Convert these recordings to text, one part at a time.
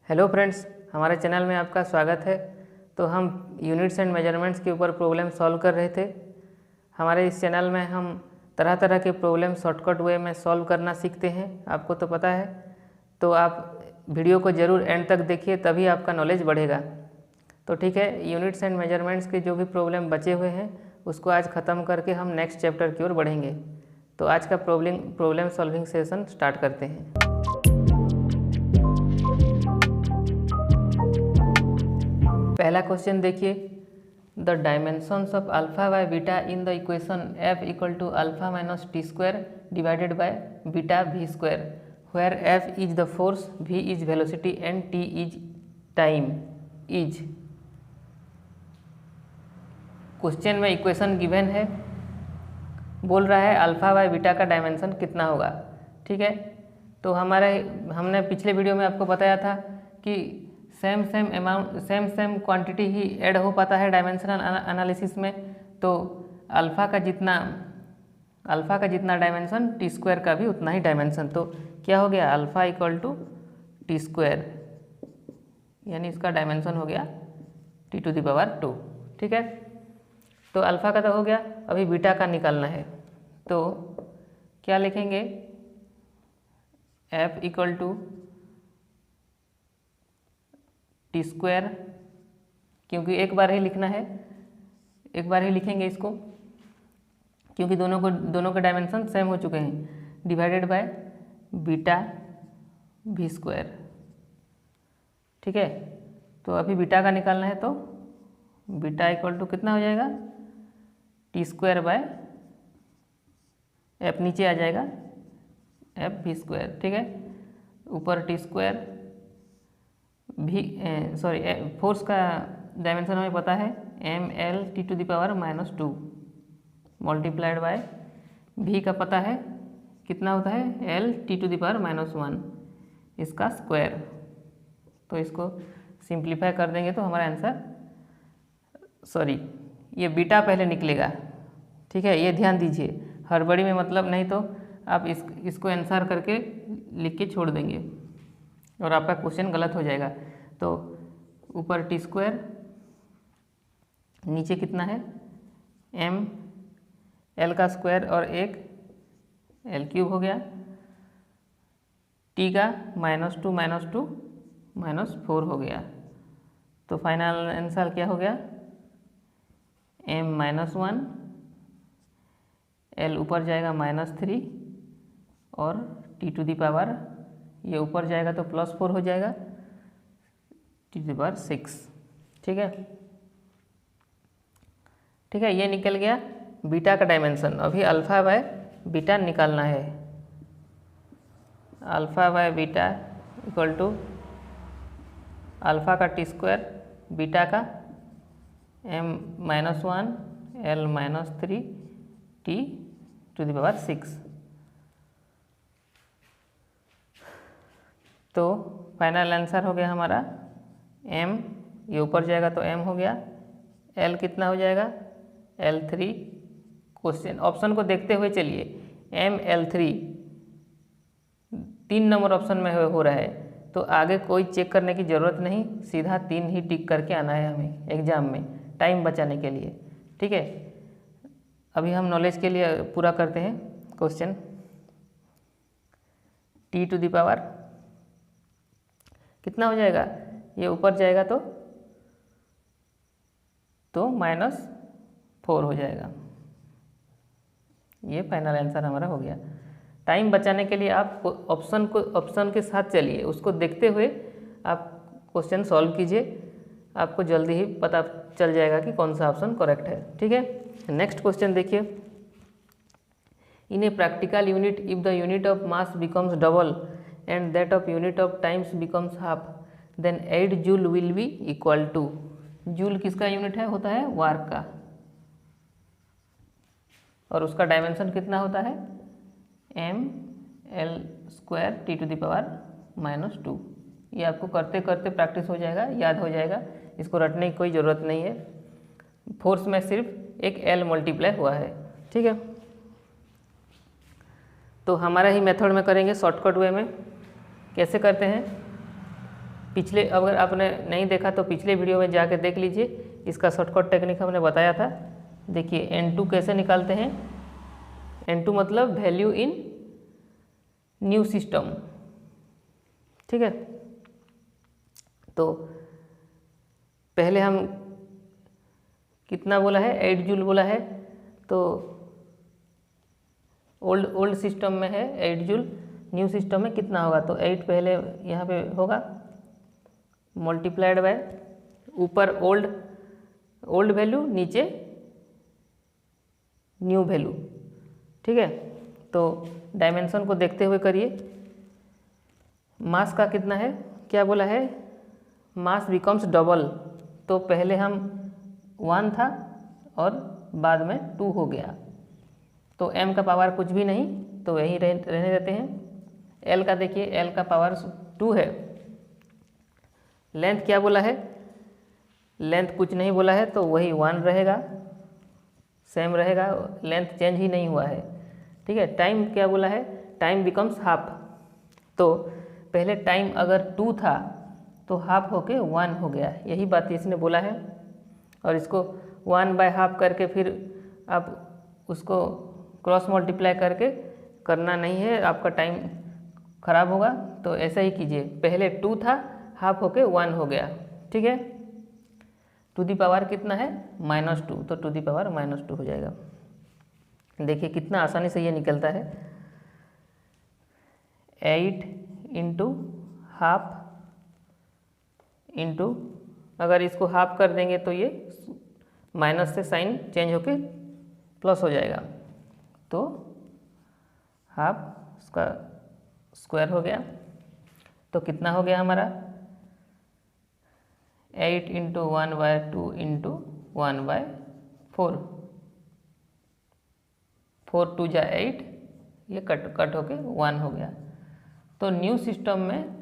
Hello friends, हमारे channel में आपका स्वागत है। तो हम यूनिट्स एंड मेजरमेंट्स के ऊपर प्रॉब्लम सॉल्व कर रहे थे। हमारे इस चैनल में हम तरह तरह के प्रॉब्लम शॉर्टकट वे में सॉल्व करना सीखते हैं, आपको तो पता है। तो आप वीडियो को ज़रूर एंड तक देखिए, तभी आपका नॉलेज बढ़ेगा। तो ठीक है, यूनिट्स एंड मेजरमेंट्स के जो भी प्रॉब्लम बचे हुए हैं उसको आज ख़त्म करके हम नेक्स्ट चैप्टर की ओर बढ़ेंगे। तो आज का प्रॉब्लम सॉल्विंग सेशन स्टार्ट करते हैं। पहला क्वेश्चन देखिए, the dimensions of alpha by beta in the equation f equal to alpha minus T square divided by beta V square, where f is the force, v is velocity and t is time is. Question में equation given है, बोल रहा है alpha by beta का dimension कितना होगा। ठीक है, तो हमने पिछले वीडियो में आपको बताया था कि सेम क्वांटिटी ही ऐड हो पाता है डायमेंशनल एनालिसिस में। तो अल्फ़ा का जितना डायमेंशन टी स्क्वायर का भी उतना ही डायमेंशन। तो क्या हो गया, alpha equal to T square, यानी इसका डायमेंशन हो गया टी टू द पावर 2। ठीक है, तो अल्फ़ा का तो हो गया, अभी बीटा का निकालना है। तो क्या लिखेंगे, f equal to T square, क्योंकि एक बार ही लिखना है, एक बार ही लिखेंगे इसको, क्योंकि दोनों के डायमेंशन सेम हो चुके हैं, divided by beta V square. ठीक है, तो अभी बीटा का निकालना है, तो बीटा इक्वल टू कितना हो जाएगा, टी स्क्वायर बाय एफ नीचे आ जाएगा एफ वी स्क्वायर। ठीक है, ऊपर टी स्क्वायर भी फोर्स का डायमेंशन हमें पता है M L T to the power minus 2 multiplied by भी का पता है कितना होता है L T to the power minus 1, इसका स्क्वायर। तो इसको सिंप्लीफाई कर देंगे तो हमारा आंसर, ये बीटा पहले निकलेगा। ठीक है, ये ध्यान दीजिए, हड़बड़ी में मतलब नहीं तो आप इसको आंसर करके लिख के छोड़ देंगे और आपका क्वेश्चन गलत हो जाएगा। तो ऊपर टी स्क्वायर, नीचे कितना है एम एल का स्क्वायर और एक एल क्यूब हो गया, टी का -2 -4 हो गया। तो फाइनल आंसर क्या हो गया, m-1, एल ऊपर जाएगा -3 और टी टू दी पावर ये ऊपर जाएगा तो +4 हो जाएगा, टी टू दी पावर 6। ठीक है, ये निकल गया बीटा का डायमेंशन। अभी अल्फ़ा बाय बीटा निकालना है। Alpha by beta equal to alpha का टी स्क्वायर, बीटा का m-1 l -3 T to the power 6। तो फाइनल आंसर हो गया हमारा m, ये ऊपर जाएगा तो m हो गया, l कितना हो जाएगा l3। क्वेश्चन ऑप्शन को देखते हुए चलिए, m-l3 3 नंबर ऑप्शन में हो रहा है, तो आगे कोई चेक करने की ज़रूरत नहीं, सीधा 3 ही टिक करके आना है हमें एग्जाम में, टाइम बचाने के लिए। ठीक है, अभी हम नॉलेज के लिए पूरा करते हैं question. T to the power कितना हो जाएगा, ये ऊपर जाएगा तो -4 हो जाएगा। ये फाइनल आंसर हमारा हो गया। टाइम बचाने के लिए आप ऑप्शन के साथ चलिए, उसको देखते हुए आप क्वेश्चन सॉल्व कीजिए, आपको जल्दी ही पता चल जाएगा कि कौन सा ऑप्शन करेक्ट है। ठीक है, नेक्स्ट क्वेश्चन देखिए, in a practical unit if the unit of mass becomes double and that of unit of times becomes half, then 8 joule will be equal to. Joule किसका यूनिट है, होता है वार्क का, और उसका डायमेंशन कितना होता है m/l² T to the power -2। ये आपको करते करते प्रैक्टिस हो जाएगा, याद हो जाएगा, इसको रटने की कोई ज़रूरत नहीं है। फोर्स में सिर्फ एक l मल्टीप्लाई हुआ है। ठीक है, तो हमारा ही मेथड में करेंगे शॉर्टकट वे में। कैसे करते हैं, पिछले अगर आपने नहीं देखा तो पिछले वीडियो में जाके देख लीजिए, इसका शॉर्टकट टेक्निक हमने बताया था। देखिए N2 कैसे निकालते हैं। N2 मतलब वैल्यू इन न्यू सिस्टम, ठीक है। तो पहले हम कितना बोला है, 8 जूल बोला है, तो ओल्ड सिस्टम में है 8 जूल, न्यू सिस्टम में कितना होगा, तो 8 पहले यहाँ पे होगा मल्टीप्लाइड बाय ऊपर ओल्ड वैल्यू, नीचे न्यू वैल्यू, ठीक है। तो डायमेंशन को देखते हुए करिए। मास का कितना है, क्या बोला है, मास बिकम्स डबल, तो पहले हम 1 था और बाद में 2 हो गया, तो m का पावर कुछ भी नहीं, तो यही रहने देते हैं। l का देखिए, l का पावर 2 है। लेंथ क्या बोला है, लेंथ कुछ नहीं बोला है, तो वही 1 रहेगा, सेम रहेगा, लेंथ चेंज ही नहीं हुआ है, ठीक है। टाइम क्या बोला है, टाइम बिकम्स हाफ, तो पहले टाइम अगर 2 था तो हाफ होके 1 हो गया, यही बात इसने बोला है। और इसको 1 बाय हाफ करके फिर आप उसको क्रॉस मल्टीप्लाई करके करना नहीं है, आपका टाइम खराब होगा। तो ऐसा ही कीजिए, पहले 2 था, हाफ होके 1 हो गया, ठीक है। टू दी पावर कितना है, -2, तो टू दी पावर -2 हो जाएगा। देखिए कितना आसानी से ये निकलता है। 8 इंटू हाफ इंटू, अगर इसको हाफ कर देंगे तो ये माइनस से साइन चेंज होके प्लस हो जाएगा, तो हाफ उसका स्क्वायर हो गया, तो कितना हो गया हमारा 8 इंटू 1/2 इंटू 1/4, 4 2 जा 8, ये कट होके 1 हो गया। तो न्यू सिस्टम में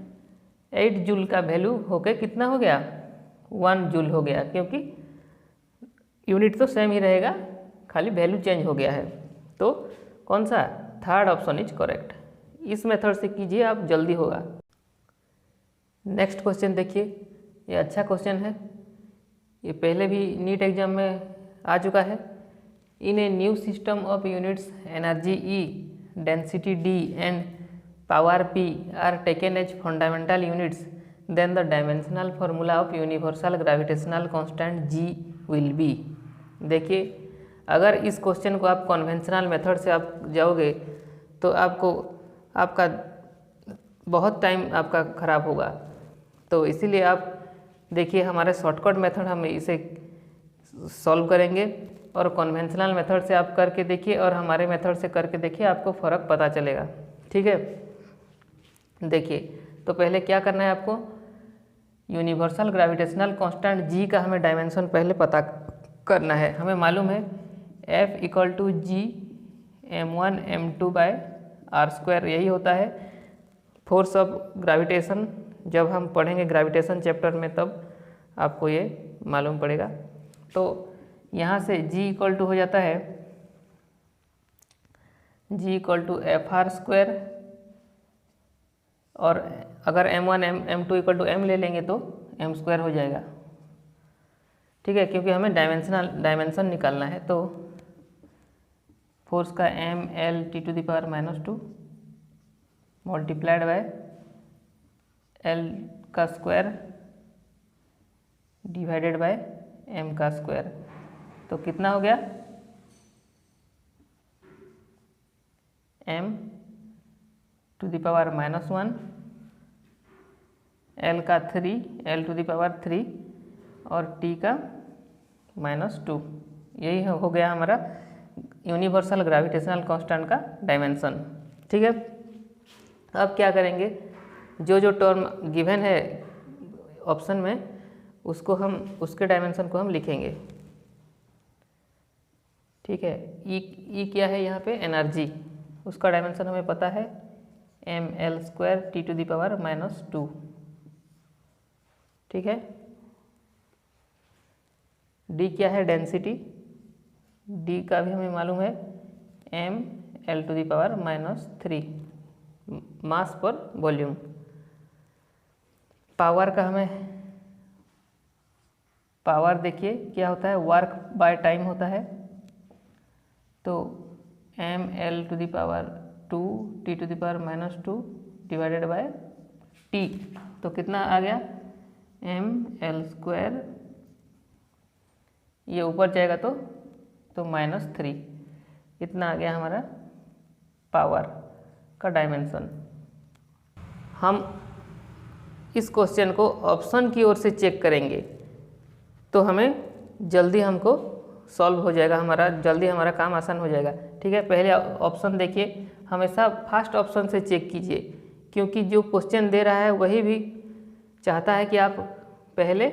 8 जूल का वैल्यू होके कितना हो गया, 1 जूल हो गया, क्योंकि यूनिट तो सेम ही रहेगा, खाली वैल्यू चेंज हो गया है। तो कौन सा, थर्ड ऑप्शन इज करेक्ट। इस मेथड से कीजिए, आप जल्दी होगा। नेक्स्ट क्वेश्चन देखिए, ये अच्छा क्वेश्चन है, ये पहले भी नीट एग्जाम में आ चुका है। In a new system of units energy E, density D and power P are taken as fundamental units, then the dimensional formula of universal gravitational constant G will be. देखिए अगर इस question को आप conventional method से आप जाओगे तो आपका बहुत टाइम आपका खराब होगा, तो इसीलिए आप देखिए हमारे शॉर्टकट मेथड हम इसे सॉल्व करेंगे, और कन्वेंशनल मेथड से आप करके देखिए और हमारे मेथड से करके देखिए, आपको फ़र्क पता चलेगा, ठीक है। देखिए तो पहले क्या करना है आपको, यूनिवर्सल ग्रेविटेशनल कांस्टेंट G का हमें डायमेंशन पहले पता करना है। हमें मालूम है F = G m1 m2/r², यही होता है फोर्स ऑफ ग्रेविटेशन। जब हम पढ़ेंगे ग्रेविटेशन चैप्टर में तब आपको ये मालूम पड़ेगा। तो यहाँ से G = हो जाता है G = Fr², और अगर m1 m2 = m ले लेंगे तो m² हो जाएगा, ठीक है, क्योंकि हमें डायमेंशन निकालना है। तो फोर्स का mL/T⁻² मल्टीप्लाइड बाय L का स्क्वायर डिवाइडेड बाय m का स्क्वायर, तो कितना हो गया m⁻⁻1 L का 3 L⁻3 और T का -2, यही हो गया हमारा यूनिवर्सल ग्रेविटेशनल कांस्टेंट का डायमेंशन, ठीक है। अब क्या करेंगे, जो टर्म गिवन है ऑप्शन में उसको हम उसके डायमेंशन को हम लिखेंगे, ठीक है। ई क्या है यहाँ पे, एनर्जी, उसका डायमेंशन हमें पता है mL²T⁻², ठीक है। डी क्या है, डेंसिटी, डी का भी हमें मालूम है mL⁻³ मास पर वॉल्यूम, पावर का हमें पावर देखिए क्या होता है, वर्क बाय टाइम होता है। तो ml⁻², t⁻², divided by t, तो कितना आ गया ml², ये ऊपर जाएगा तो -3, इतना आ गया हमारा पावर का डायमेंशन। हम इस क्वेश्चन को ऑप्शन की ओर से चेक करेंगे तो हमें जल्दी हमको सॉल्व हो जाएगा, जल्दी हमारा काम आसान हो जाएगा। ठीक है, पहले ऑप्शन देखिए, हमेशा फर्स्ट ऑप्शन से चेक कीजिए, क्योंकि जो क्वेश्चन दे रहा है वही भी चाहता है कि आप पहले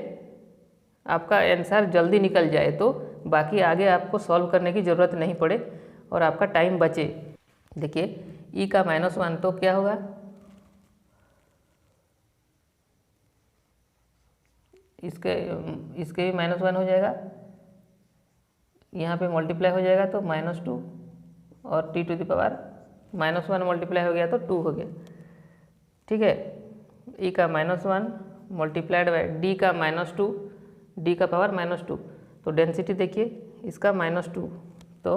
आपका आंसर जल्दी निकल जाए, तो बाकी आगे आपको सॉल्व करने की ज़रूरत नहीं पड़े और आपका टाइम बचे। देखिए e का -1 तो क्या होगा, इसके भी -1 हो जाएगा, यहाँ पे मल्टीप्लाई हो जाएगा तो -2, और t⁻1 मल्टीप्लाई हो गया तो 2 हो गया। ठीक है, e का -1 मल्टीप्लाइड बाय d का -2, d का पावर -2, तो डेंसिटी देखिए इसका -2, तो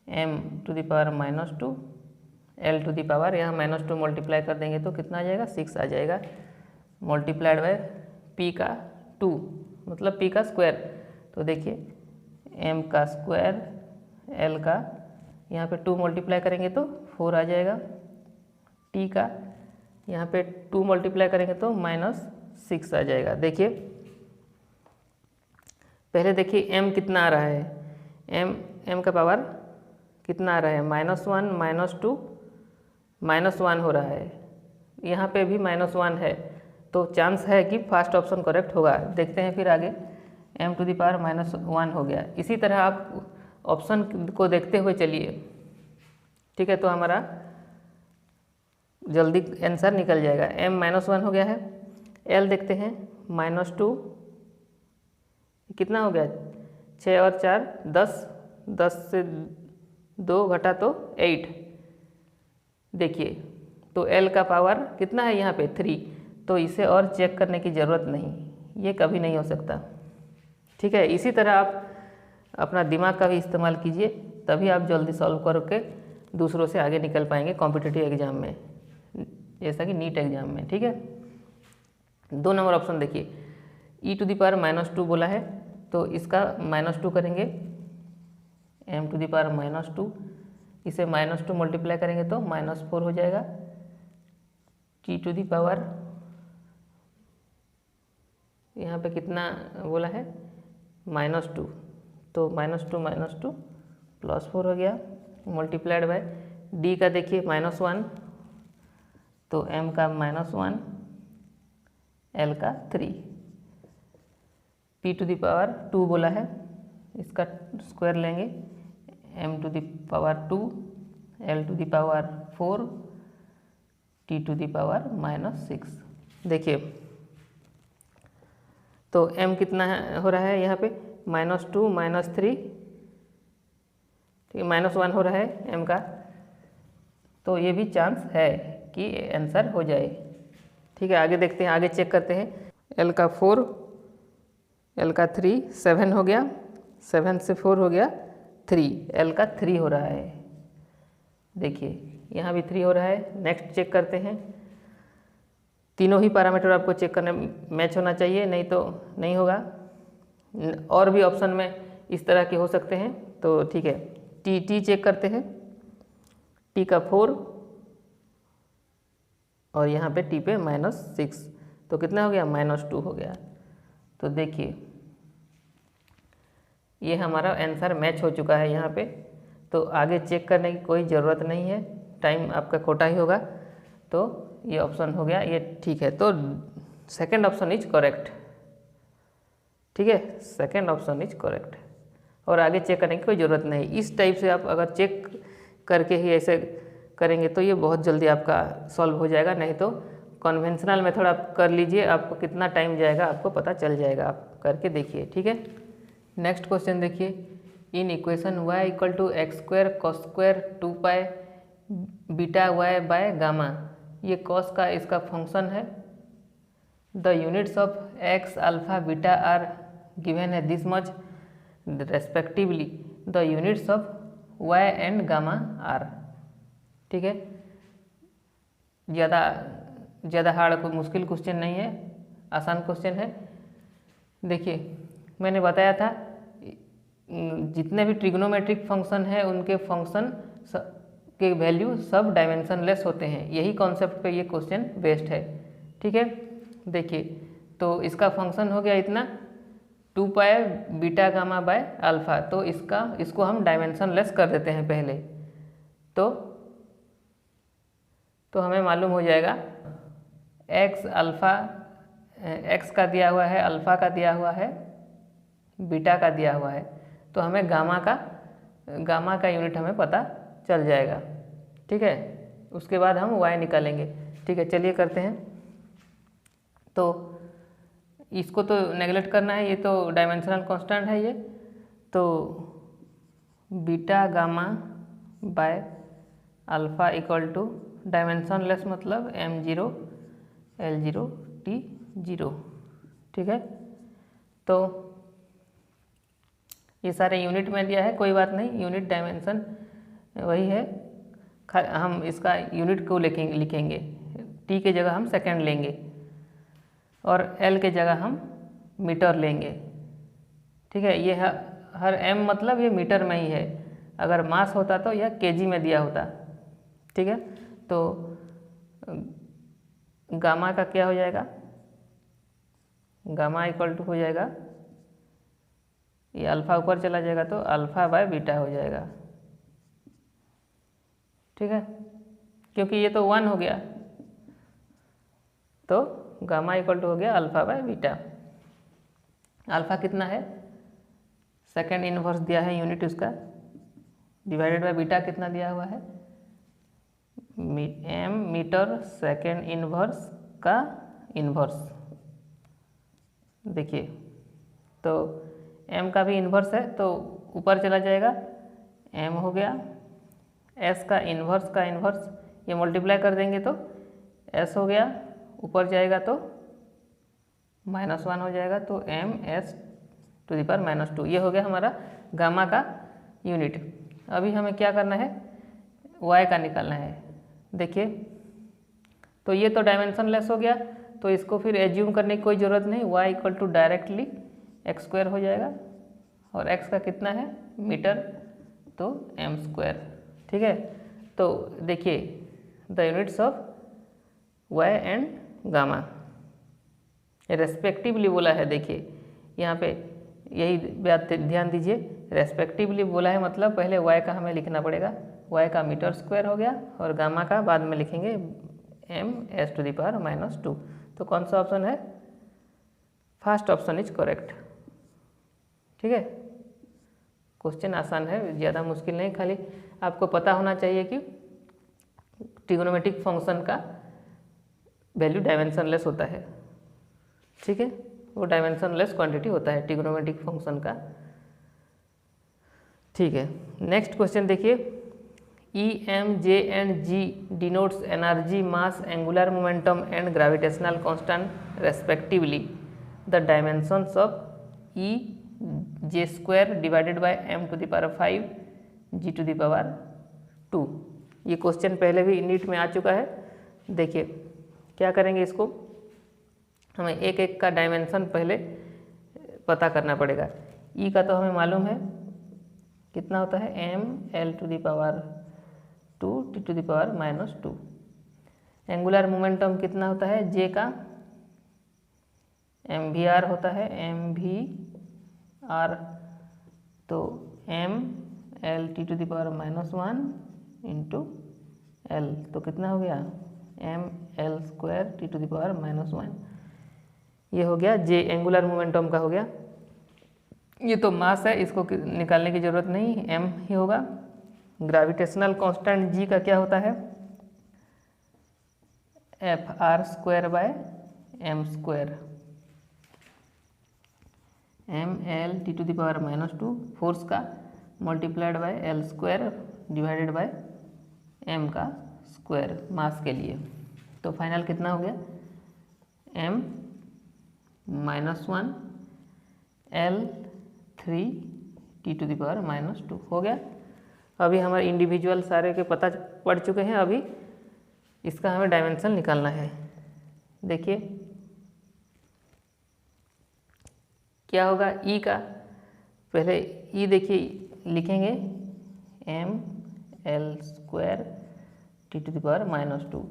m⁻², l⁻, यहाँ -2 मल्टीप्लाई कर देंगे तो कितना आ जाएगा, 6 आ जाएगा, मल्टीप्लाइड बाय p का 2, मतलब p का स्क्वायर, तो देखिए m का स्क्वायर, l का यहाँ पे 2 मल्टीप्लाई करेंगे तो 4 आ जाएगा, t का यहाँ पे 2 मल्टीप्लाई करेंगे तो -6 आ जाएगा। देखिए पहले देखिए m कितना आ रहा है, m का पावर कितना आ रहा है, -1 -2 -1 हो रहा है, यहाँ पे भी -1 है, तो चांस है कि फर्स्ट ऑप्शन करेक्ट होगा। देखते हैं फिर आगे, m⁻1 हो गया। इसी तरह आप ऑप्शन को देखते हुए चलिए। ठीक है, तो हमारा जल्दी आंसर निकल जाएगा। m-1 हो गया है, l देखते हैं -2, कितना हो गया, 6 और 4 10, 10 से 2 घटा तो 8। देखिए तो l का पावर कितना है यहाँ पे 3, तो इसे और चेक करने की ज़रूरत नहीं, ये कभी नहीं हो सकता। ठीक है, इसी तरह आप अपना दिमाग का भी इस्तेमाल कीजिए, तभी आप जल्दी सॉल्व करके दूसरों से आगे निकल पाएंगे कॉम्पिटिटिव एग्जाम में, जैसा कि नीट एग्जाम में। ठीक है, 2 नंबर ऑप्शन देखिए, e⁻² बोला है, तो इसका -2 करेंगे, m⁻², इसे -2 मल्टीप्लाई करेंगे तो -4 हो जाएगा, t⁻, यहाँ पे कितना बोला है -2, तो -2 +4 हो गया, मल्टीप्लाइड बाय d का देखिए -1, तो m का -1, l का 3, p⁻² बोला है, इसका स्क्वायर लेंगे, m⁻², l⁻4, t⁻−6। देखिए तो m कितना हो रहा है यहाँ पे -2 -3, ठीक है, -1 हो रहा है m का, तो ये भी चांस है कि आंसर हो जाए। ठीक है, आगे देखते हैं, आगे चेक करते हैं, l का 4, l का 3, 7 हो गया, 7 से 4 हो गया 3, l का 3 हो रहा है। देखिए यहाँ भी 3 हो रहा है। नेक्स्ट चेक करते हैं, तीनों ही पैरामीटर आपको चेक करने मैच होना चाहिए, नहीं तो नहीं होगा। और भी ऑप्शन में इस तरह के हो सकते हैं, तो ठीक है, टी चेक करते हैं, टी का 4 और यहाँ पे टी पे -6, तो कितना हो गया, -2 हो गया। तो देखिए ये हमारा आंसर मैच हो चुका है यहाँ पे, तो आगे चेक करने की कोई ज़रूरत नहीं है, टाइम आपका खोटा ही होगा। तो ये ऑप्शन हो गया, ये ठीक है, तो सेकंड ऑप्शन इज करेक्ट। ठीक है, सेकंड ऑप्शन इज करेक्ट, और आगे चेक करने की कोई ज़रूरत नहीं। इस टाइप से आप अगर चेक करके ही ऐसे करेंगे तो ये बहुत जल्दी आपका सॉल्व हो जाएगा, नहीं तो कन्वेंशनल मेथड आप कर लीजिए, आपको कितना टाइम जाएगा आपको पता चल जाएगा, आप करके देखिए। ठीक है, नेक्स्ट क्वेश्चन देखिए, in equation y = x² cos² 2π βy/γ, ये कॉस का इसका फंक्शन है, the units of x alpha beta are given है this much respectively the units of y and gamma are. ठीक है, ज़्यादा हार्ड कोई मुश्किल क्वेश्चन नहीं है, आसान क्वेश्चन है। देखिए मैंने बताया था जितने भी ट्रिग्नोमेट्रिक फंक्शन है उनके फंक्शन के वैल्यू सब डायमेंशनलेस होते हैं, यही कॉन्सेप्ट पे ये क्वेश्चन बेस्ड है। ठीक है, देखिए तो इसका फंक्शन हो गया इतना 2 पाई बीटा गामा बाय अल्फ़ा, तो इसको हम डायमेंशनलेस कर देते हैं पहले। तो हमें मालूम हो जाएगा एक्स अल्फ़ा, एक्स का दिया हुआ है, अल्फ़ा का दिया हुआ है, बीटा का दिया हुआ है, तो हमें गामा का यूनिट हमें पता चल जाएगा। ठीक है, उसके बाद हम वाई निकालेंगे। ठीक है, चलिए करते हैं। तो इसको तो नेगलेक्ट करना है, ये तो डायमेंशनल कांस्टेंट है ये, तो beta gamma by alpha equal to dimensionless मतलब m0 L0 T0। ठीक है, तो ये सारे यूनिट में दिया है, कोई बात नहीं, यूनिट डायमेंशन वही है, हम इसका यूनिट को लिखेंगे, टी के जगह हम सेकंड लेंगे और एल के जगह हम मीटर लेंगे। ठीक है, ये हर एम मतलब ये मीटर में ही है, अगर मास होता तो यह केजी में दिया होता। ठीक है, तो गामा का क्या हो जाएगा, गामा इक्वल टू हो जाएगा, ये अल्फ़ा ऊपर चला जाएगा तो अल्फ़ा बाय बीटा हो जाएगा। ठीक है, क्योंकि ये तो 1 हो गया, तो गामा इक्वल टू हो गया अल्फ़ा बाय बीटा। अल्फ़ा कितना है, सेकेंड इनवर्स दिया है यूनिट उसका, डिवाइडेड बाय बीटा कितना दिया हुआ है, एम मीटर सेकेंड इनवर्स का इनवर्स। देखिए तो m का भी इन्वर्स है तो ऊपर चला जाएगा, m हो गया, s का इन्वर्स ये मल्टीप्लाई कर देंगे तो s हो गया, ऊपर जाएगा तो -1 हो जाएगा, तो m(s)⁻²। ये हो गया हमारा गामा का यूनिट। अभी हमें क्या करना है, y का निकालना है। देखिए तो ये तो डायमेंशनलेस हो गया, तो इसको फिर एज्यूम करने की कोई ज़रूरत नहीं, y equal to directly x² हो जाएगा, और x का कितना है मीटर, तो m²। ठीक है, तो देखिए the units of y and gamma respectively बोला है। देखिए यहाँ पे यही बात ध्यान दीजिए, रेस्पेक्टिवली बोला है मतलब पहले y का हमें लिखना पड़ेगा, y का मीटर² हो गया और गामा का बाद में लिखेंगे m(s)⁻²। तो कौन सा ऑप्शन है, फर्स्ट ऑप्शन इज करेक्ट। ठीक है, क्वेश्चन आसान है, ज़्यादा मुश्किल नहीं, खाली आपको पता होना चाहिए कि ट्रिग्नोमेट्रिक फंक्शन का वैल्यू डायमेंशनलेस होता है। ठीक है, वो डायमेंशनलेस क्वांटिटी होता है ट्रिग्नोमेट्रिक फंक्शन का। ठीक है, नेक्स्ट क्वेश्चन देखिए, E, M, J and G denotes energy, mass, angular momentum and gravitational constant respectively. The dimensions of E J² divided by m⁵ G⁵2। ये क्वेश्चन पहले भी नीट में आ चुका है। देखिए क्या करेंगे, इसको हमें एक एक का डायमेंशन पहले पता करना पड़ेगा। E का तो हमें मालूम है कितना होता है, mL⁻² T⁻²। एंगुलर मोमेंटम कितना होता है, J का mvr होता है, mvr, तो mL⁻⁻1 इंटू L, तो कितना हो गया mL² T⁻⁻1। ये हो गया J एंगुलर मोमेंटम का हो गया। ये तो मास है, इसको निकालने की जरूरत नहीं, m ही होगा। ग्रेविटेशनल कांस्टेंट G का क्या होता है, Fr²/m², mL⁻², फोर्स का multiplied by L² divided by m², मास के लिए। तो फाइनल कितना हो गया, m -1 L3 t⁻⁻2 हो गया। अभी हमारे इंडिविजुअल सारे के पता पड़ चुके हैं। अभी इसका हमें डायमेंशन निकालना है। देखिए क्या होगा, ई का पहले ई देखिए लिखेंगे ml² t⁻⁻2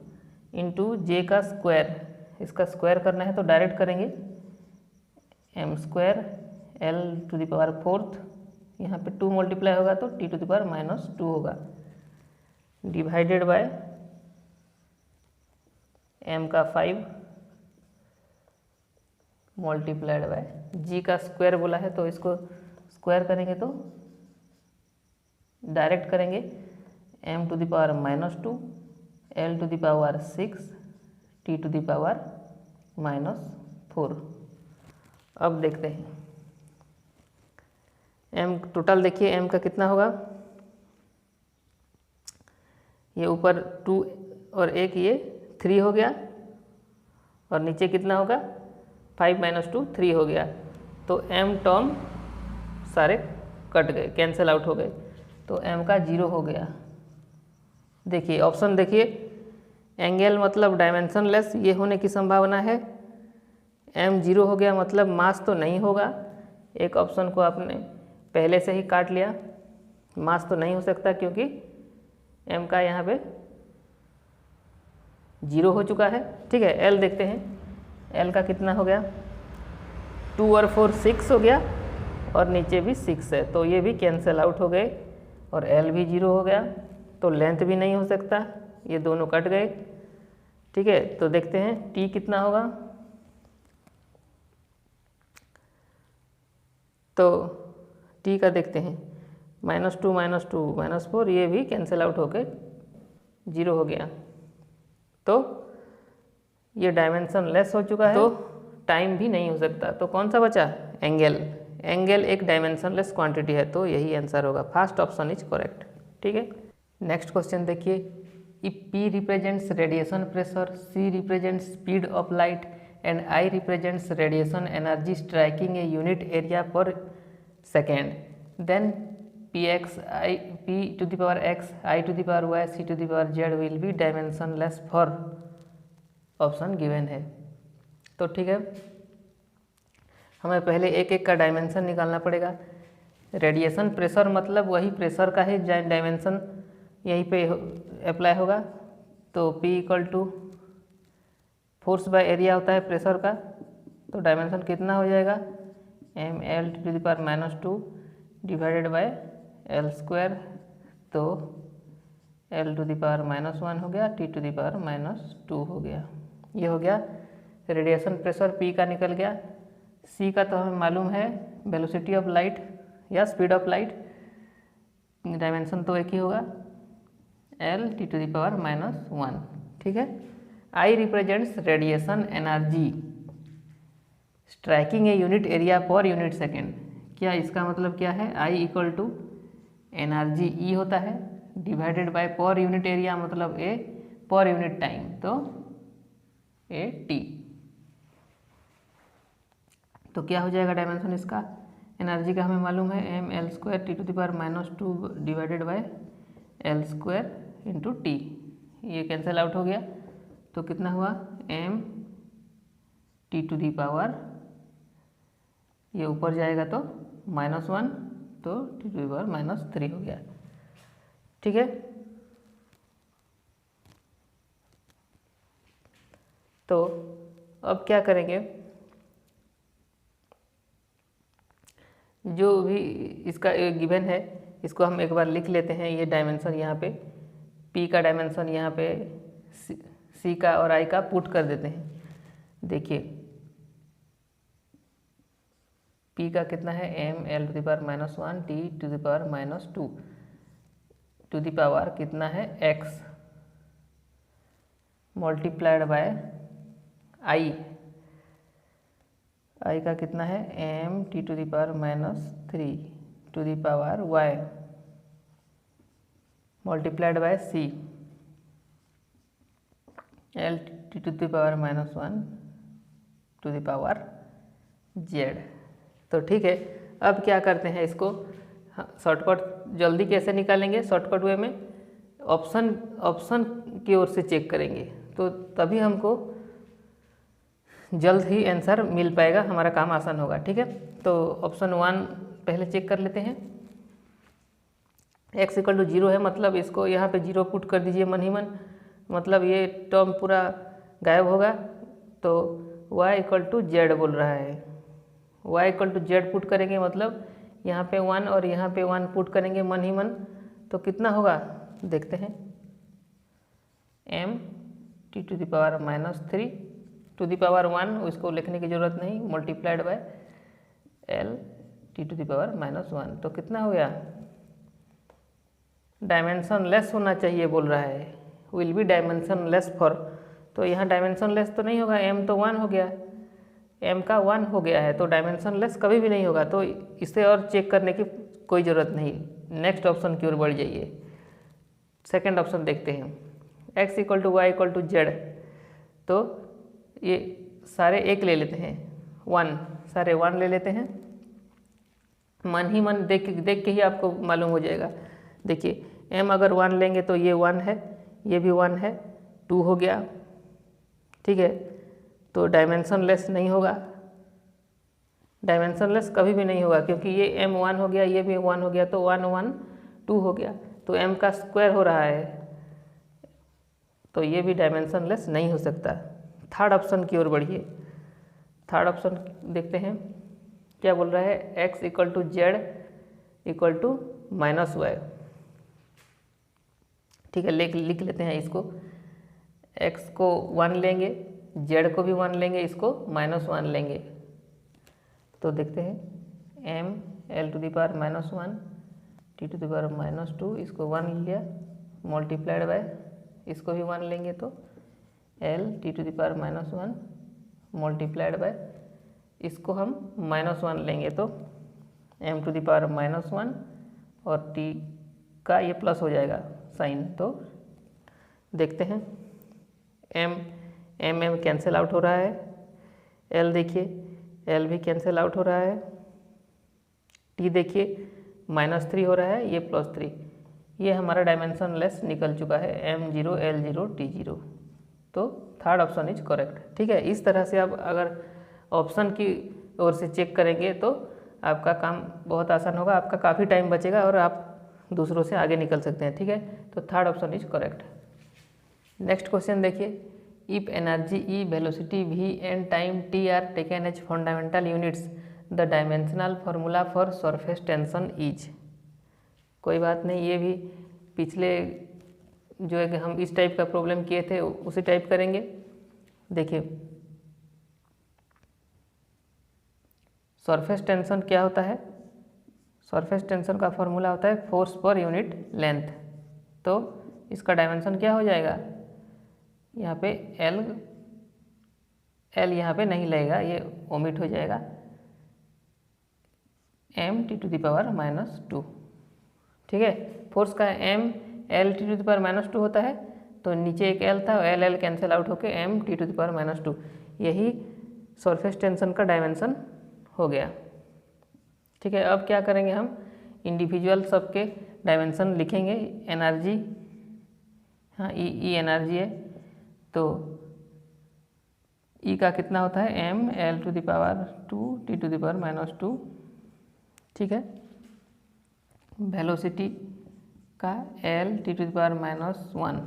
इंटू जे का स्क्वायर, इसका स्क्वायर करना है तो डायरेक्ट करेंगे m² L⁴ यहाँ पे 2 मल्टीप्लाई होगा तो t⁻⁻2 होगा, डिवाइडेड बाय m का 5 मल्टीप्लाइड बाय जी का स्क्वायर बोला है तो इसको स्क्वायर करेंगे तो डायरेक्ट करेंगे m⁻⁻2 L⁻⁶ t⁻⁻4। अब देखते हैं m टोटल, देखिए m का कितना होगा, ये ऊपर 2 और 1 ये 3 हो गया और नीचे कितना होगा 5 - 2 3 हो गया, तो m टर्म सारे कट गए, कैंसिल आउट हो गए, तो m का 0 हो गया। देखिए ऑप्शन देखिए, एंगल मतलब डायमेंशन लेस ये होने की संभावना है, m 0 हो गया मतलब मास तो नहीं होगा। एक ऑप्शन को आपने पहले से ही काट लिया, मास तो नहीं हो सकता क्योंकि m का यहाँ पे 0 हो चुका है। ठीक है, l देखते हैं, l का कितना हो गया, 2 और 4 6 हो गया और नीचे भी 6 है, तो ये भी कैंसिल आउट हो गए और l भी 0 हो गया, तो लेंथ भी नहीं हो सकता, ये दोनों कट गए। ठीक है, तो देखते हैं t कितना होगा, तो t का देखते हैं -2 - 2 -4, ये भी कैंसिल आउट होकर 0 हो गया, तो ये डायमेंशन लेस हो चुका है, तो टाइम भी नहीं हो सकता। तो कौन सा बचा, एंगल। एंगल एक डायमेंशन लेस क्वांटिटी है, तो यही आंसर होगा, फर्स्ट ऑप्शन इज करेक्ट। ठीक है, नेक्स्ट क्वेश्चन देखिए, if P represents radiation pressure, C represents speed of light and I represents radiation energy striking a unit area per second, then P⁻x I⁻y C⁻z will be dimensionless for option given है। तो ठीक है, हमें पहले एक एक का dimension निकालना पड़ेगा। रेडिएशन प्रेशर मतलब वही प्रेशर का ही डायमेंशन यहीं पे अप्लाई होगा, तो P = फोर्स बाय एरिया होता है प्रेशर का, तो डायमेंशन कितना हो जाएगा ml⁻⁻2 डिवाइडेड बाय L², तो L⁻⁻1 हो गया, T⁻⁻2 हो गया। ये हो गया रेडिएशन प्रेशर, P का निकल गया। C का तो हमें मालूम है, वेलोसिटी ऑफ लाइट या स्पीड ऑफ लाइट, डायमेंशन तो एक ही होगा, L⁻⁻1। ठीक है, I represents radiation energy striking a unit area per unit second. क्या इसका मतलब क्या है, I = एनर्जी E होता है divided by per unit area मतलब A पर यूनिट टाइम, तो AT। तो क्या हो जाएगा डायमेंशन इसका, एनर्जी का हमें मालूम है ml² T⁻⁻2 divided by L² × T, ये कैंसिल आउट हो गया, तो कितना हुआ m T⁻, ये ऊपर जाएगा तो -1, तो T⁻³ हो गया। ठीक है, तो अब क्या करेंगे, जो भी इसका गिवन है इसको हम एक बार लिख लेते हैं। ये डायमेंशन यहाँ पे P का डायमेंशन यहाँ पे C का और I का पुट कर देते हैं। देखिए P का कितना है ml⁻⁻1 T⁻⁻2 to the power कितना है x मल्टीप्लाइड बाय I का कितना है m⁻³ to the power y multiplied by C L⁻⁻1 to the power Z. तो ठीक है, अब क्या करते हैं इसको शॉर्टकट जल्दी कैसे निकालेंगे, शॉर्टकट वे में ऑप्शन की ओर से चेक करेंगे तो तभी हमको जल्द ही आंसर मिल पाएगा, हमारा काम आसान होगा। ठीक है, तो ऑप्शन 1 पहले चेक कर लेते हैं। x = 0 है, मतलब इसको यहाँ पे 0 पुट कर दीजिए मन ही मन, मतलब ये टर्म पूरा गायब होगा। तो y = z बोल रहा है, y = z पुट करेंगे मतलब यहाँ पे 1 और यहाँ पे 1 पुट करेंगे मन ही मन, तो कितना होगा देखते हैं। m(t⁻³ टू दी पावर 1), उसको लिखने की ज़रूरत नहीं, मल्टीप्लाइड बाय l(t⁻⁻1), तो कितना हो गया, डायमेंशन लेस होना चाहिए बोल रहा है, will be dimensionless for, तो यहाँ डायमेंशन लेस तो नहीं होगा, m तो 1 हो गया, m का 1 हो गया है तो डायमेंशन लेस कभी भी नहीं होगा, तो इसे और चेक करने की कोई ज़रूरत नहीं। नेक्स्ट ऑप्शन की ओर बढ़ जाइए, सेकंड ऑप्शन देखते हैं, x = y = z, तो ये सारे एक ले लेते हैं, 1 सारे 1 ले लेते हैं, मन ही मन देख के ही आपको मालूम हो जाएगा। देखिए m अगर 1 लेंगे तो ये 1 है, ये भी 1 है, 2 हो गया। ठीक है, तो डायमेंशन लेस नहीं होगा, डायमेंशन लेस कभी भी नहीं होगा, क्योंकि ये m 1 हो गया, ये भी 1 हो गया, तो 1 1 2 हो गया, तो m का स्क्वायर हो रहा है, तो ये भी डायमेंशन लेस नहीं हो सकता। थर्ड ऑप्शन की ओर बढ़िए, थर्ड ऑप्शन देखते हैं क्या बोल रहा है, x = z = -y। ठीक है, लिख लेते हैं इसको, x को 1 लेंगे, z को भी 1 लेंगे, इसको -1 लेंगे, तो देखते हैं m l⁻⁻1 t⁻⁻2, इसको 1 लिया, मल्टीप्लाइड बाय इसको भी 1 लेंगे तो l(t⁻⁻1) मल्टीप्लाइड बाय इसको हम -1 लेंगे तो m⁻⁻1 और t का ये प्लस हो जाएगा साइन। तो देखते हैं m कैंसिल आउट हो रहा है, l देखिए l भी कैंसिल आउट हो रहा है, t देखिए -3 हो रहा है, ये +3, ये हमारा डायमेंशन लेस निकल चुका है, m0 l0 t0, तो थर्ड ऑप्शन इज करेक्ट। ठीक है, इस तरह से आप अगर ऑप्शन की ओर से चेक करेंगे तो आपका काम बहुत आसान होगा, आपका काफ़ी टाइम बचेगा और आप दूसरों से आगे निकल सकते हैं। ठीक है, तो third option is correct. Next question देखिए, if energy E, velocity V and time T are taken as fundamental units, the dimensional formula for surface tension is. कोई बात नहीं, ये भी पिछले जो है कि हम इस टाइप का प्रॉब्लम किए थे उसी टाइप करेंगे। देखिए सरफेस टेंशन क्या होता है, सरफेस टेंशन का फॉर्मूला होता है फोर्स पर यूनिट लेंथ, तो इसका डायमेंशन क्या हो जाएगा, यहाँ पे L यहाँ पे नहीं लगेगा, ये ओमिट हो जाएगा, m(t⁻⁻2). ठीक है, फोर्स का m l(t⁻⁻2) होता है, तो नीचे एक l था, l कैंसिल आउट होके m(t⁻⁻2), यही सरफेस टेंशन का डायमेंशन हो गया। ठीक है, अब क्या करेंगे हम इंडिविजुअल सबके डायमेंशन लिखेंगे। एनर्जी, हाँ ई एनर्जी है, तो ई का कितना होता है m l⁻2 t⁻⁻2। ठीक है, वेलोसिटी का l(t⁻⁻1),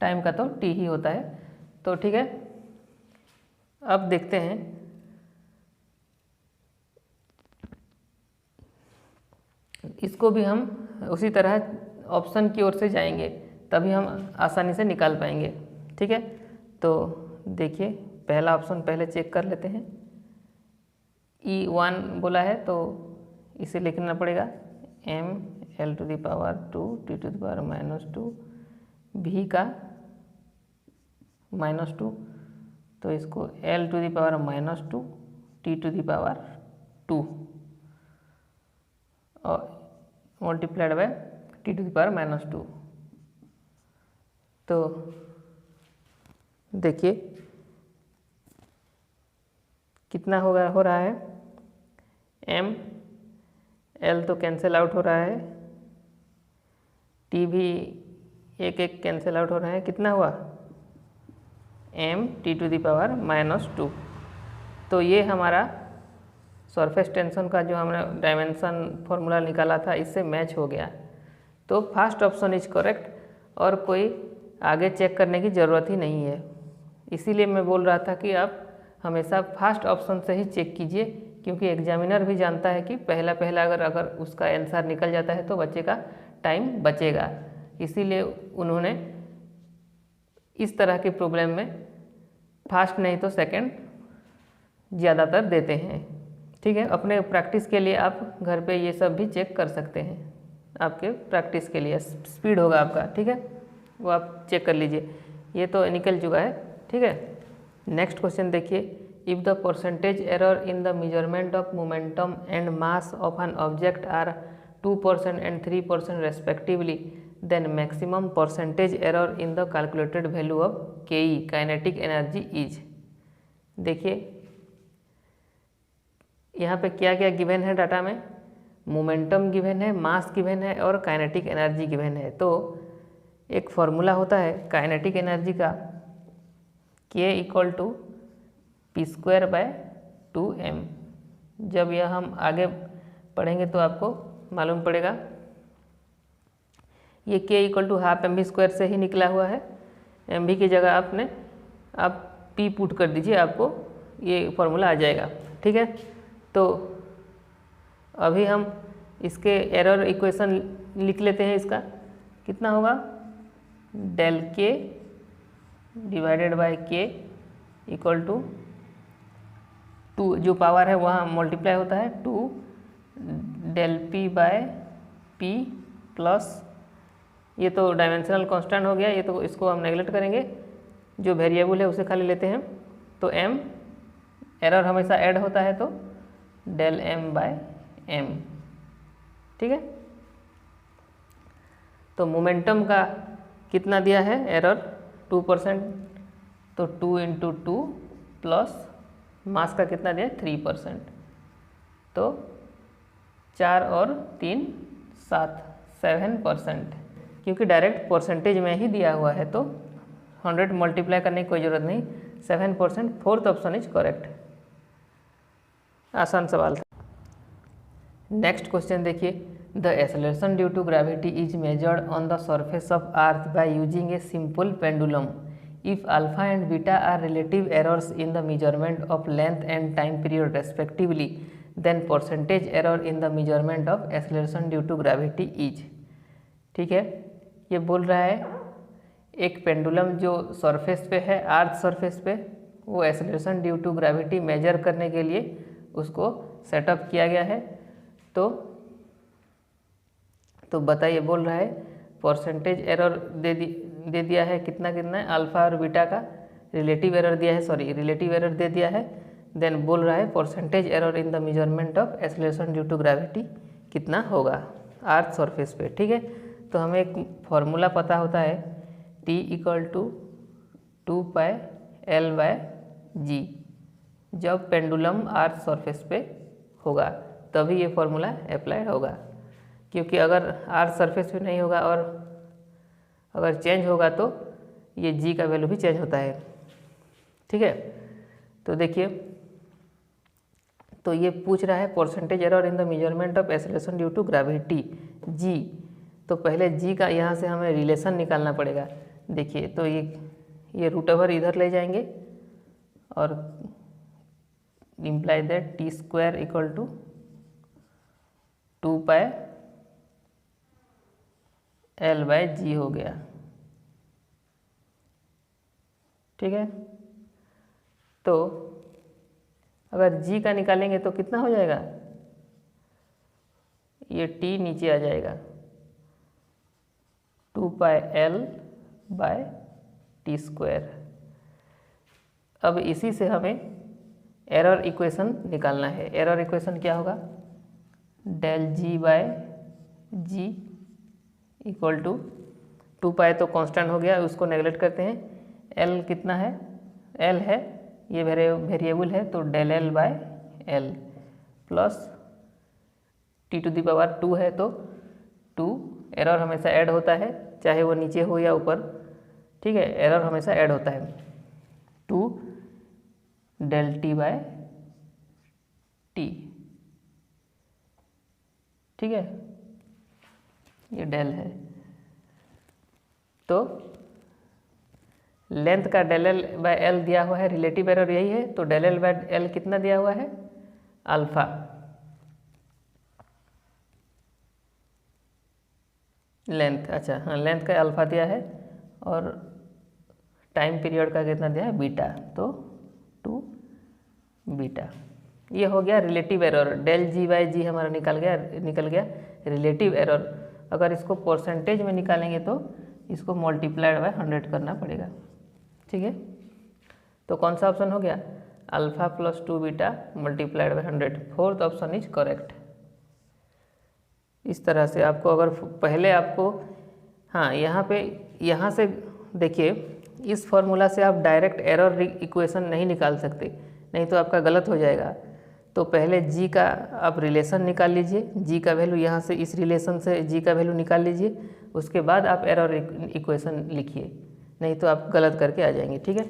टाइम का तो t ही होता है। तो ठीक है, अब देखते हैं इसको भी हम उसी तरह ऑप्शन की ओर से जाएंगे, तभी हम आसानी से निकाल पाएंगे। ठीक है, तो देखिए पहला ऑप्शन पहले चेक कर लेते हैं, E1 बोला है तो इसे लिखना पड़ेगा m l⁻2 t⁻⁻2, v का -2, तो इसको l⁻⁻2 t⁻2 और मल्टीप्लाइड बाय t⁻⁻2। तो देखिए कितना हो रहा है m, l तो कैंसिल आउट हो रहा है, t भी एक एक कैंसिल आउट हो रहा है, कितना हुआ m t⁻⁻²। तो ये हमारा सरफेस टेंशन का जो हमने डायमेंशन फॉर्मूला निकाला था इससे मैच हो गया। तो फर्स्ट ऑप्शन इज करेक्ट और कोई आगे चेक करने की ज़रूरत ही नहीं है। इसीलिए मैं बोल रहा था कि आप हमेशा फर्स्ट ऑप्शन से ही चेक कीजिए, क्योंकि एग्जामिनर भी जानता है कि पहला अगर उसका आंसर निकल जाता है तो बच्चे का टाइम बचेगा। इसीलिए उन्होंने इस तरह के प्रॉब्लम में फर्स्ट नहीं तो सेकंड ज़्यादातर देते हैं। ठीक है, अपने प्रैक्टिस के लिए आप घर पे ये सब भी चेक कर सकते हैं, आपके प्रैक्टिस के लिए स्पीड होगा आपका। ठीक है, वो आप चेक कर लीजिए। ये तो निकल चुका है। ठीक है, नेक्स्ट क्वेश्चन देखिए, if the percentage error in the measurement of momentum and mass of an object are 2% and 3% respectively, then maximum percentage error in the calculated value of KE kinetic energy is. देखिए यहाँ पे क्या क्या given है data में, momentum given है, mass given है और काइनेटिक एनर्जी गिवन है। तो एक फॉर्मूला होता है काइनेटिक एनर्जी का, K = P²/2m। जब यह हम आगे पढ़ेंगे तो आपको मालूम पड़ेगा। ये K = ½ mv² से ही निकला हुआ है। mv की जगह आप P पुट कर दीजिए, आपको ये फॉर्मूला आ जाएगा। ठीक है, तो अभी हम इसके एरर इक्वेशन लिख लेते हैं। इसका कितना होगा, del K / K = 2, जो पावर है वहाँ मल्टीप्लाई होता है 2 del P/P प्लस, ये तो डायमेंशनल कांस्टेंट हो गया, ये तो इसको हम नेगलेक्ट करेंगे, जो वेरिएबल है उसे खाली लेते हैं। तो m एरर हमेशा ऐड होता है तो del m/m। ठीक है, तो मोमेंटम का कितना दिया है एरर 2%, तो 2 × 2 प्लस मास का कितना दिया 3%, तो 4 और 3 7% क्योंकि डायरेक्ट परसेंटेज में ही दिया हुआ है तो 100 मल्टीप्लाई करने की कोई ज़रूरत नहीं, 7%। Fourth option is correct. आसान सवाल था। नेक्स्ट क्वेश्चन देखिए, the acceleration due to gravity is measured on the surface of earth by using a simple pendulum. If alpha and beta are relative errors in the measurement of length and time period respectively, then percentage error in the measurement of acceleration due to gravity is. ठीक है, ये बोल रहा है एक pendulum जो surface पे है, अर्थ सरफेस पे, वो acceleration due to gravity measure करने के लिए उसको सेटअप किया गया है। तो बताइए, बोल रहा है परसेंटेज एरर दे दिया है, कितना है, अल्फा और बीटा का रिलेटिव एरर दिया है, रिलेटिव एरर दे दिया है। देन बोल रहा है percentage error in the measurement of acceleration due to gravity कितना होगा अर्थ सरफेस पे। ठीक है, तो हमें एक फॉर्मूला पता होता है T = 2πL/g। जब पेंडुलम अर्थ सरफेस पे होगा तभी ये फॉर्मूला अप्लाई होगा, क्योंकि अगर अर्थ सरफेस पे नहीं होगा और अगर चेंज होगा तो ये g का वैल्यू भी चेंज होता है। ठीक है, तो देखिए, तो ये पूछ रहा है percentage error in the measurement of acceleration due to gravity g। तो पहले g का यहाँ से हमें रिलेशन निकालना पड़ेगा। देखिए, तो ये √ओवर इधर ले जाएंगे और इम्प्लाई दैट T² = 2πL/g हो गया। ठीक है, तो अगर g का निकालेंगे तो कितना हो जाएगा, ये t नीचे आ जाएगा 2πL/t²। अब इसी से हमें एरर इक्वेशन निकालना है। एरर इक्वेशन क्या होगा, del g/g = 2π तो कांस्टेंट हो गया, उसको नेगलेक्ट करते हैं। l कितना है, l है ये वेरिएबल है, तो del L by L plus T to the power 2 है तो 2, एरर हमेशा ऐड होता है चाहे वो नीचे हो या ऊपर, ठीक है, एरर हमेशा ऐड होता है। 2 डेल टी बाय टी, ठीक है, ये डेल है। तो लेंथ का डेल एल बाय एल दिया हुआ है, रिलेटिव एरर यही है, तो डेल एल बाय एल कितना दिया हुआ है, अल्फा। लेंथ, अच्छा हाँ, लेंथ का अल्फा दिया है और टाइम पीरियड का कितना दिया है, बीटा, तो 2 बीटा। ये हो गया relative error, del g by g हमारा निकल गया रिलेटिव एरर। अगर इसको परसेंटेज में निकालेंगे तो इसको मल्टीप्लाइड बाय 100 करना पड़ेगा, ठीक है। तो कौन सा ऑप्शन हो गया, alpha plus 2 beta multiplied by 100, fourth option is correct. इस तरह से आपको अगर पहले आपको, हाँ यहाँ से देखिए, इस फॉर्मूला से आप डायरेक्ट एरर इक्वेशन नहीं निकाल सकते, नहीं तो आपका गलत हो जाएगा। तो पहले जी का आप रिलेशन निकाल लीजिए, जी का वैल्यू यहाँ से इस रिलेशन से जी का वैल्यू निकाल लीजिए, उसके बाद आप एरर इक्वेशन लिखिए, नहीं तो आप गलत करके आ जाएंगे, ठीक है।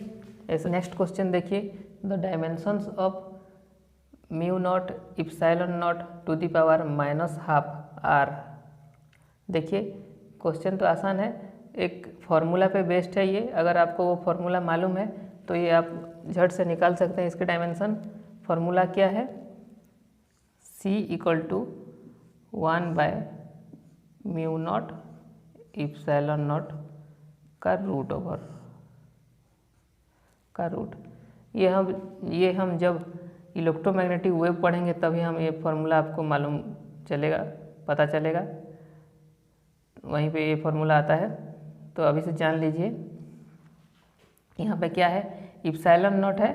ऐसे नेक्स्ट क्वेश्चन देखिए, the dimensions of mu naught epsilon naught to the power -12 R. देखिए क्वेश्चन तो आसान है, एक फार्मूला पे बेस्ड है ये, अगर आपको वो फार्मूला मालूम है तो ये आप झट से निकाल सकते हैं इसके डायमेंशन। फार्मूला क्या है, C = 1 by mu naught epsilon not का रूट ओवर का रूट। ये हम जब इलेक्ट्रोमैग्नेटिक वेव पढ़ेंगे तभी हम ये फार्मूला आपको मालूम चलेगा, पता चलेगा, वहीं पे ये फार्मूला आता है। तो अभी से जान लीजिए, यहाँ पे क्या है, इप्सिलॉन नॉट है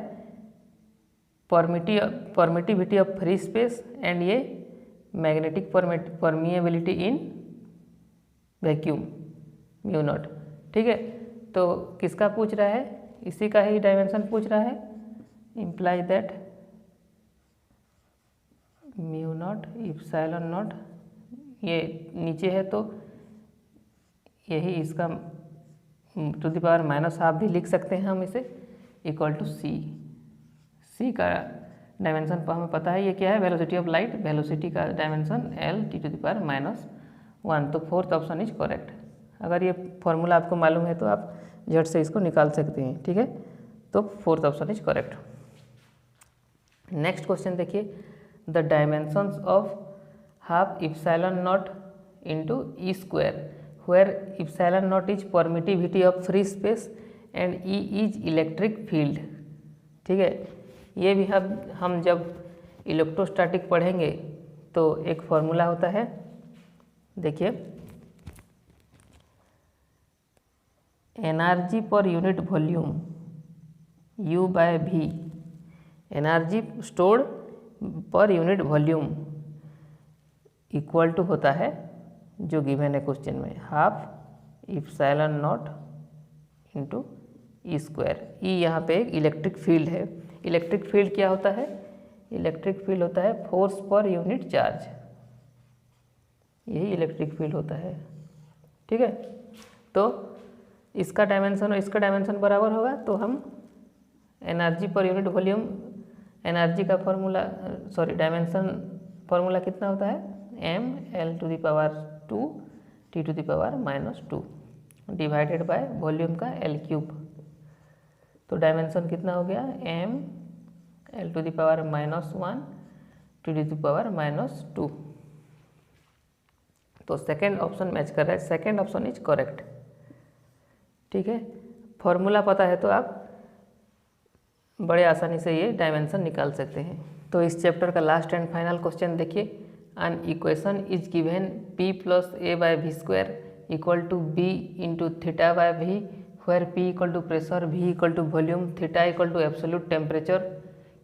permittivity of free space and ये magnetic permeability in vacuum mu naught, ठीक है। तो किसका पूछ रहा है, इसी का ही डायमेंशन पूछ रहा है, imply that mu naught epsilon not, ये नीचे है तो यही इसका टू द पावर -12 भी लिख सकते हैं हम इसे, इक्वल टू सी का डायमेंशन हमें पता है ये क्या है, वेलोसिटी ऑफ लाइट, वेलोसिटी का dimension L t to the power -1, तो फोर्थ ऑप्शन इज करेक्ट। अगर ये फॉर्मूला आपको मालूम है तो आप झट से इसको निकाल सकते हैं, ठीक है, तो fourth option is correct. Next question देखिए, the dimensions of half epsilon naught into E square where epsilon naught is permittivity of free space and E is electric field, ठीक है। ये भी हम जब इलेक्ट्रोस्टैटिक पढ़ेंगे तो एक फॉर्मूला होता है, देखिए, energy per unit volume U/V, energy stored per unit volume equal to होता है जो गिवन है क्वेश्चन में, half epsilon naught into E square. E यहाँ पे एक इलेक्ट्रिक फील्ड है। इलेक्ट्रिक फील्ड क्या होता है, इलेक्ट्रिक फील्ड होता है फोर्स पर यूनिट चार्ज, यही इलेक्ट्रिक फील्ड होता है, ठीक है। तो इसका डायमेंशन और इसका डायमेंशन बराबर होगा, तो हम energy per unit volume, energy का फॉर्मूला, सॉरी डायमेंशन फॉर्मूला कितना होता है, mL to the power 2 t to the power -2 divided by volume का L3। तो डायमेंशन कितना हो गया, mL to the power -1 to the power -2। तो सेकेंड ऑप्शन मैच कर रहा है, सेकेंड ऑप्शन इज करेक्ट, ठीक है। फॉर्मूला पता है तो आप बड़े आसानी से ये डायमेंशन निकाल सकते हैं। तो इस चैप्टर का लास्ट एंड फाइनल क्वेश्चन देखिए, an equation is given P plus A by V square equal to B into theta by V, where P equal to pressure, V equal to volume, theta equal to absolute temperature.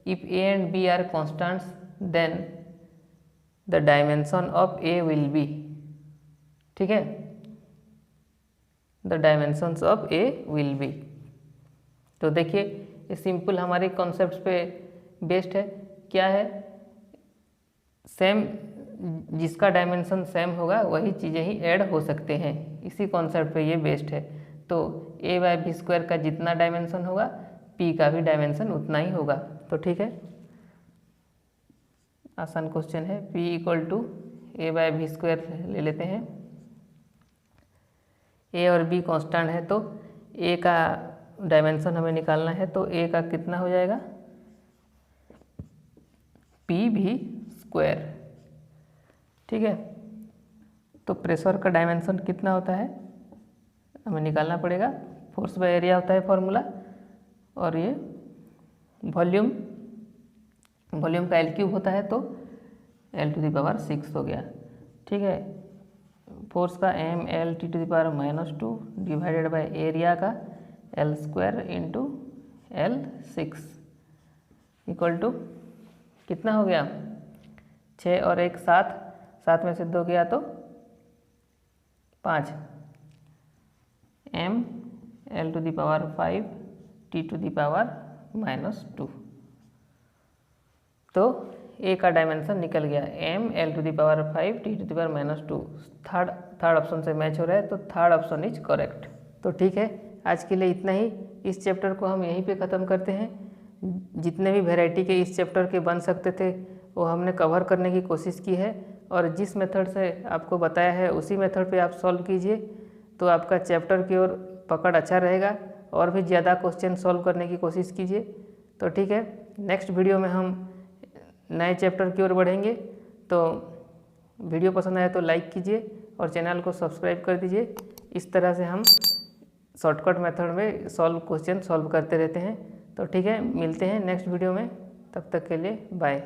If A and B are constants, then the dimension of A will be, ठीक है, the dimensions of A will be। तो देखिए ये simple हमारे concept पे based है। क्या है, सेम जिसका डायमेंशन सेम होगा वही चीज़ें ही ऐड हो सकते हैं, इसी कॉन्सेप्ट पे ये बेस्ड है। तो a/b² का जितना डायमेंशन होगा p का भी डायमेंशन उतना ही होगा। तो ठीक है, आसान क्वेश्चन है। p = a/b² ले लेते हैं। a और b कांस्टेंट है तो a का डायमेंशन हमें निकालना है, तो a का कितना हो जाएगा, p²। ठीक है, तो प्रेशर का डायमेंशन कितना होता है हमें निकालना पड़ेगा। फोर्स बाय एरिया होता है फॉर्मूला, और ये वॉल्यूम का L³ होता है, तो L⁻⁶ हो गया। ठीक है, फोर्स का mL⁻⁻² डिवाइडेड बाय एरिया का L² × L6 इक्वल टू कितना हो गया, 6 और 1 7 में से 2 गया तो 5 mL⁵ T⁻⁻²। तो a का डायमेंशन निकल गया mL⁵ T⁻⁻²। थर्ड ऑप्शन से मैच हो रहा है, तो थर्ड ऑप्शन इज करेक्ट। तो ठीक है, आज के लिए इतना ही। इस चैप्टर को हम यहीं पे ख़त्म करते हैं। जितने भी वैरायटी के इस चैप्टर के बन सकते थे वो हमने कवर करने की कोशिश की है, और जिस मेथड से आपको बताया है उसी मेथड पे आप सॉल्व कीजिए, तो आपका चैप्टर की ओर पकड़ अच्छा रहेगा, और भी ज़्यादा क्वेश्चन सॉल्व करने की कोशिश कीजिए। तो ठीक है, नेक्स्ट वीडियो में हम नए चैप्टर की ओर बढ़ेंगे। तो वीडियो पसंद आए तो लाइक कीजिए और चैनल को सब्सक्राइब कर दीजिए। इस तरह से हम शॉर्टकट मेथड में क्वेश्चन सॉल्व करते रहते हैं। तो ठीक है, मिलते हैं नेक्स्ट वीडियो में, तब तक के लिए बाय।